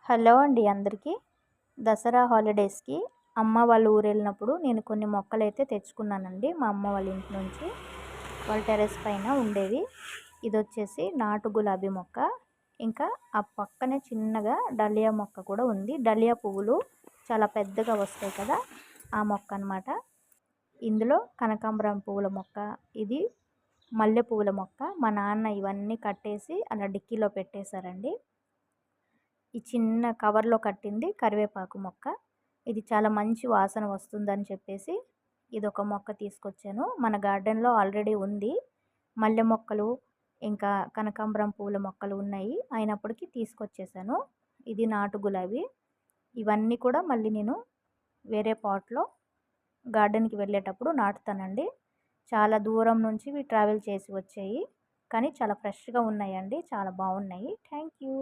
Hello అండి అందరికీ. దసరా హాలిడేస్‌కి అమ్మ వాళ్ళ ఊరెళ్ళినప్పుడు నేను కొన్ని మొక్కలైతే తెచ్చుకున్నానండి మా అమ్మ వాళ్ళ ఇంటి నుంచి. వాళ్ళ టెర్రస్ పైన ఉండేవి. ఇదొచ్చేసి నాటు గులాబీ మొక్క. ఇంకా ఆ పక్కనే చిన్నగా డలియా మొక్క కూడా ఉంది. డలియా పువ్వులు చాలా పెద్దగా వస్తాయి కదా! ఆ మొక్క అనమాట. ఇందులో కనకాంబరం పువ్వుల మొక్క, ఇది మల్లె పువ్వుల మొక్క. మా నాన్న ఇవన్నీ కట్టేసి అలా డిక్కీలో పెట్టేశారండి. ఈ చిన్న కవర్లో కట్టింది కరివేపాకు మొక్క. ఇది చాలా మంచి వాసన వస్తుందని చెప్పేసి ఇదొక మొక్క తీసుకొచ్చాను. మన గార్డెన్‌లో ఆల్రెడీ ఉంది. మల్లె మొక్కలు, ఇంకా కనకాంబరం పూల మొక్కలు ఉన్నాయి. అయినప్పటికీ తీసుకొచ్చేసాను. ఇది నాటు గులాబీ. ఇవన్నీ కూడా మళ్ళీ నేను వేరే పాట్‌లో గార్డెన్‌కి వెళ్ళేటప్పుడు నాటుతానండి. చాలా దూరం నుంచి ఇవి ట్రావెల్ చేసి వచ్చాయి. కానీ చాలా ఫ్రెష్‌గా ఉన్నాయండి. చాలా బాగున్నాయి. Thank you.